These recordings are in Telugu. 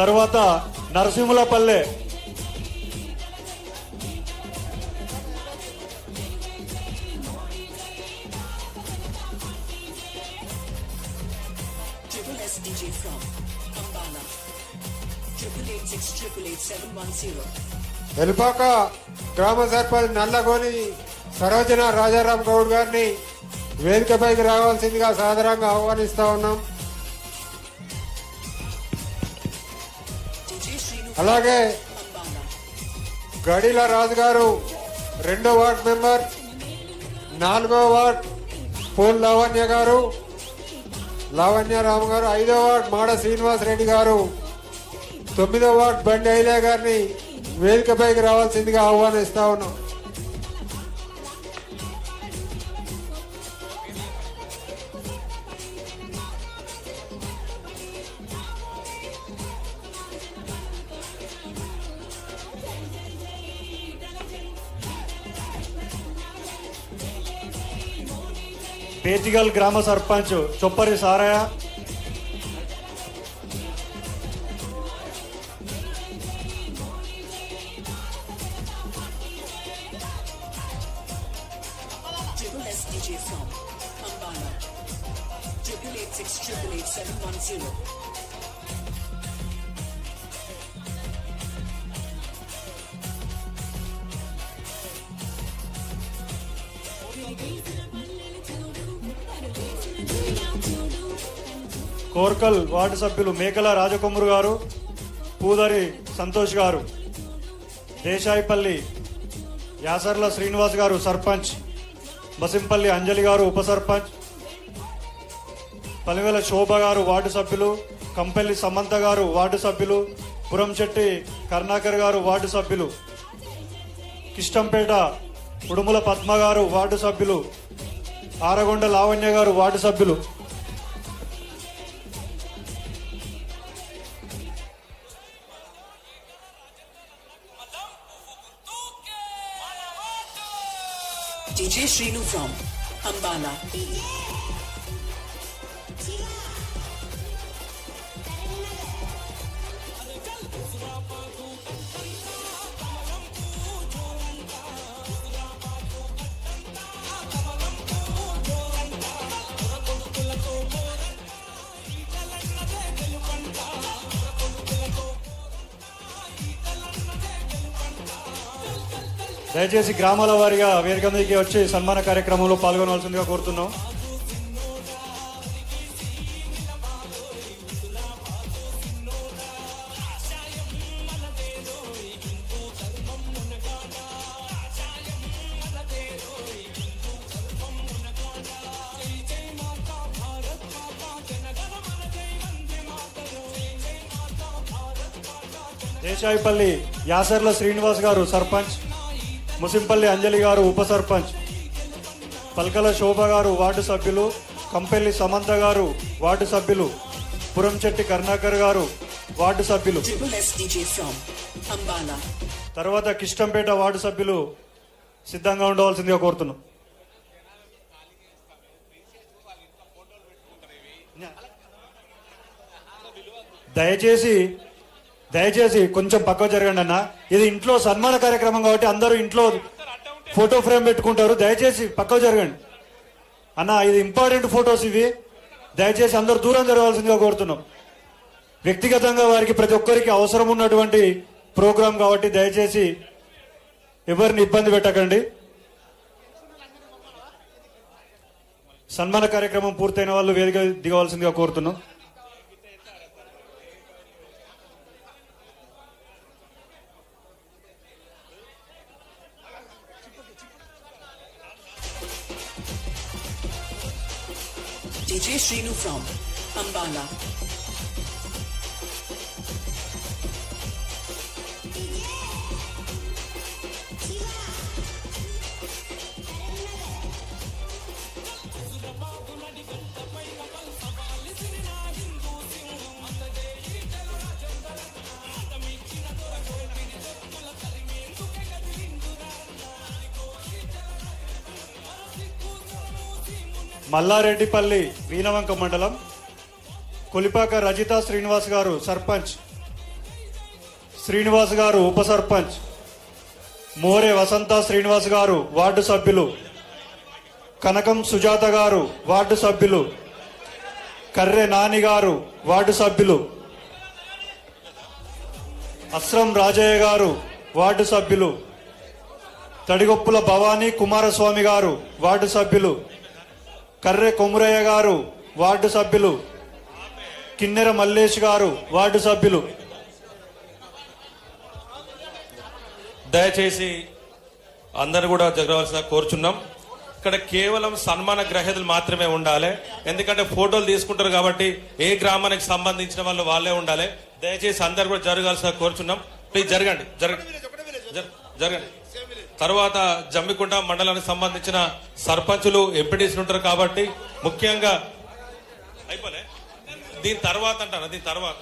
తర్వాత నరసింహులపల్లె DJ from Ambala 888688710. ఎల్పాక గ్రామ సర్పంచ్ నల్లగోని సరోజన రాజారాం గౌడ్ గారిని వేదికపైకి రావాల్సిందిగా సాదరంగా ఆహ్వానిస్తా ఉన్నాం. అలాగే గడిల రాజు గారు 2వ వార్డ్ మెంబర్, 4వ వార్డ్ పోల్ లావణ్య గారు, లావణ్యరామ్ గారు, 5వ వార్డ్ మాడ శ్రీనివాస్ రెడ్డి గారు, 9వ వార్డ్ బండి ఐలే గారిని వేదికపైకి రావాల్సిందిగా ఆహ్వానిస్తా ఉన్నాం. పేచిగల్ గ్రామ sarpanch Choppari Sarayya, DJ from Ambala 888688710. Korkal ward సభ్యులు మేకల రాజకొమ్మరు గారు, పూదరి సంతోష్ గారు, దేశాయిపల్లి యాసర్ల శ్రీనివాస్ గారు సర్పంచ్, బసింపల్లి అంజలి గారు ఉప సర్పంచ్, పలివెల శోభ గారు వార్డు సభ్యులు, కంపెల్లి సమంత గారు వార్డు సభ్యులు, పురంచెట్టి కరుణాకర్ గారు వార్డు సభ్యులు, కిష్టంపేట ఉడుముల పద్మ గారు వార్డు సభ్యులు, ఆరగొండ లావణ్య గారు వార్డు సభ్యులు. DJ Shrinu from Ambala. దయచేసి గ్రామాల వారీగా వేదిక మీదకి వచ్చి సన్మాన కార్యక్రమంలో పాల్గొనవలసిందిగా కోరుతున్నాం. దేశాయిపల్లి యాసర్ల శ్రీనివాస్ గారు సర్పంచ్, ముసింపల్లి అంజలి గారు ఉప సర్పంచ్, పల్కల శోభ గారు వార్డు సభ్యులు, కంపెల్లి సమంత గారు వార్డు సభ్యులు, పురంచెట్టి కరుణాకర్ గారు వార్డు సభ్యులు. తర్వాత కిష్టంపేట వార్డు సభ్యులు సిద్ధంగా ఉండవలసిందిగా కోరుతున్నాం. దయచేసి కొంచెం పక్కకు జరగండి అన్న. ఇది ఇంట్లో సన్మాన కార్యక్రమం కాబట్టి అందరూ ఇంట్లో ఫోటో ఫ్రేమ్ పెట్టుకుంటారు. దయచేసి పక్కకు జరగండి అన్న, ఇది ఇంపార్టెంట్ ఫొటోస్ ఇవి. దయచేసి అందరూ దూరం జరగాల్సిందిగా కోరుతున్నాం. వ్యక్తిగతంగా వారికి ప్రతి ఒక్కరికి అవసరం ఉన్నటువంటి ప్రోగ్రాం కాబట్టి దయచేసి ఎవరిని ఇబ్బంది పెట్టకండి. సన్మాన కార్యక్రమం పూర్తయిన వాళ్ళు వేదిక దిగవలసిందిగా కోరుతున్నాం. DJ Shrinu from Ambala. Mallareddipalli Veenavanka మండలం, కొలిపాక రజిత శ్రీనివాస్ గారు సర్పంచ్, శ్రీనివాస్ గారు ఉప సర్పంచ్, మోరే వసంత శ్రీనివాస్ గారు వార్డు సభ్యులు, కనకం సుజాత గారు వార్డు సభ్యులు, కర్రె నాని గారు వార్డు సభ్యులు, అస్రం రాజయ్య గారు వార్డు సభ్యులు, తడిగొప్పుల భవానీ కుమారస్వామి గారు వార్డు సభ్యులు, కర్రె కొమురయ్య గారు వార్డు సభ్యులు, కిన్నెర మల్లేష్ గారు వార్డు సభ్యులు. దయచేసి అందరు కూడా జరగవలసిన కోరుచున్నాం. ఇక్కడ కేవలం సన్మాన గ్రహీతలు మాత్రమే ఉండాలి. ఎందుకంటే ఫోటోలు తీసుకుంటారు కాబట్టి ఏ గ్రామానికి సంబంధించిన వాళ్ళు వాళ్ళే ఉండాలి. దయచేసి అందరు కూడా జరగాల్సిన కోరుచున్నాం. ప్లీజ్ జరగండి, జరగండి. తర్వాత జమ్మికుంట మండలానికి సంబంధించిన సర్పంచులు ఎంపీటీసీలు ఉంటారు కాబట్టి ముఖ్యంగా అయిపోలే దీని తర్వాత అంటాను, దీని తర్వాత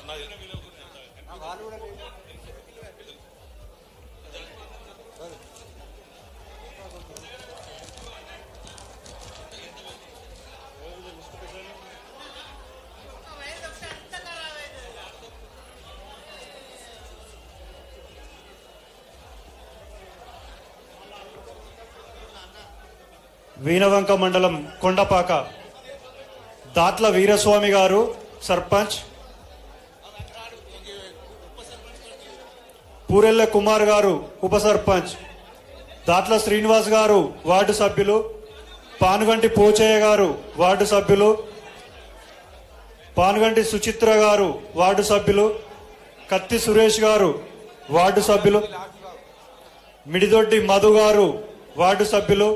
వీణవంక మండలం కొండపాక దాట్ల వీరస్వామి గారు సర్పంచ్, పూరెల్ల కుమార్ గారు ఉప సర్పంచ్, దాట్ల శ్రీనివాస్ గారు వార్డు సభ్యులు, పానుగంటి పోచయ్య గారు వార్డు సభ్యులు, పానుగంటి సుచిత్ర గారు వార్డు సభ్యులు, కత్తి సురేష్ గారు వార్డు సభ్యులు, మిడిదొడ్డి మధు గారు వార్డు సభ్యులు,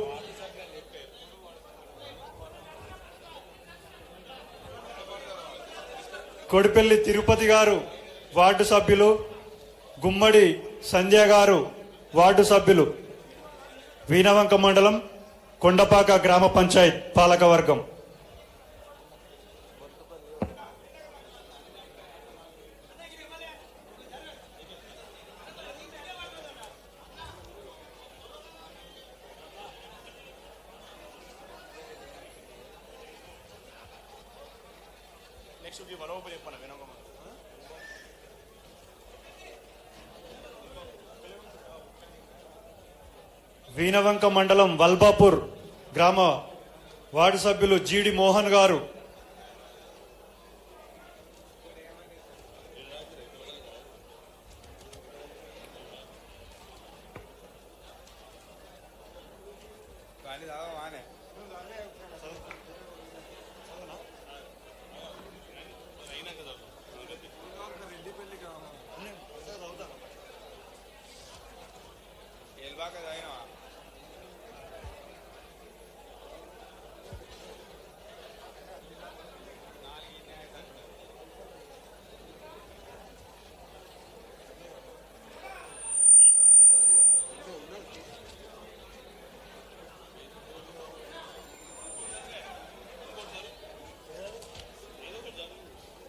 కొడిపెల్లి తిరుపతి గారు వార్డు సభ్యులు, గుమ్మడి సంధ్య గారు వార్డు సభ్యులు. వీణవంక మండలం కొండపాక గ్రామ పంచాయత్ పాలకవర్గం. వీణవంక మండలం వల్బాపూర్ గ్రామ వార్డు సభ్యులు జీడి మోహన్ గారు,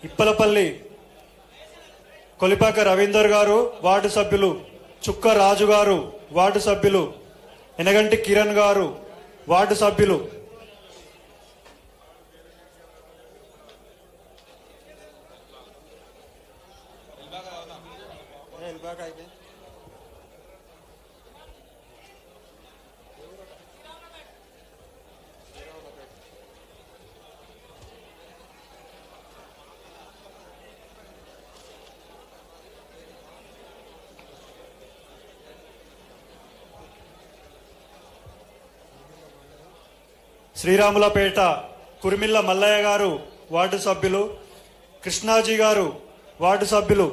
ఇప్పలపల్లి కొలిపాక రవీందర్ గారు వార్డు సభ్యులు, చుక్క రాజు గారు వార్డు సభ్యులు, ఎనగంటి కిరణ్ గారు వార్డు సభ్యులు, శ్రీరాములపేట కురిమిల్ల మల్లయ్య గారు వార్డు సభ్యులు, కృష్ణాజీ గారు వార్డు సభ్యులు,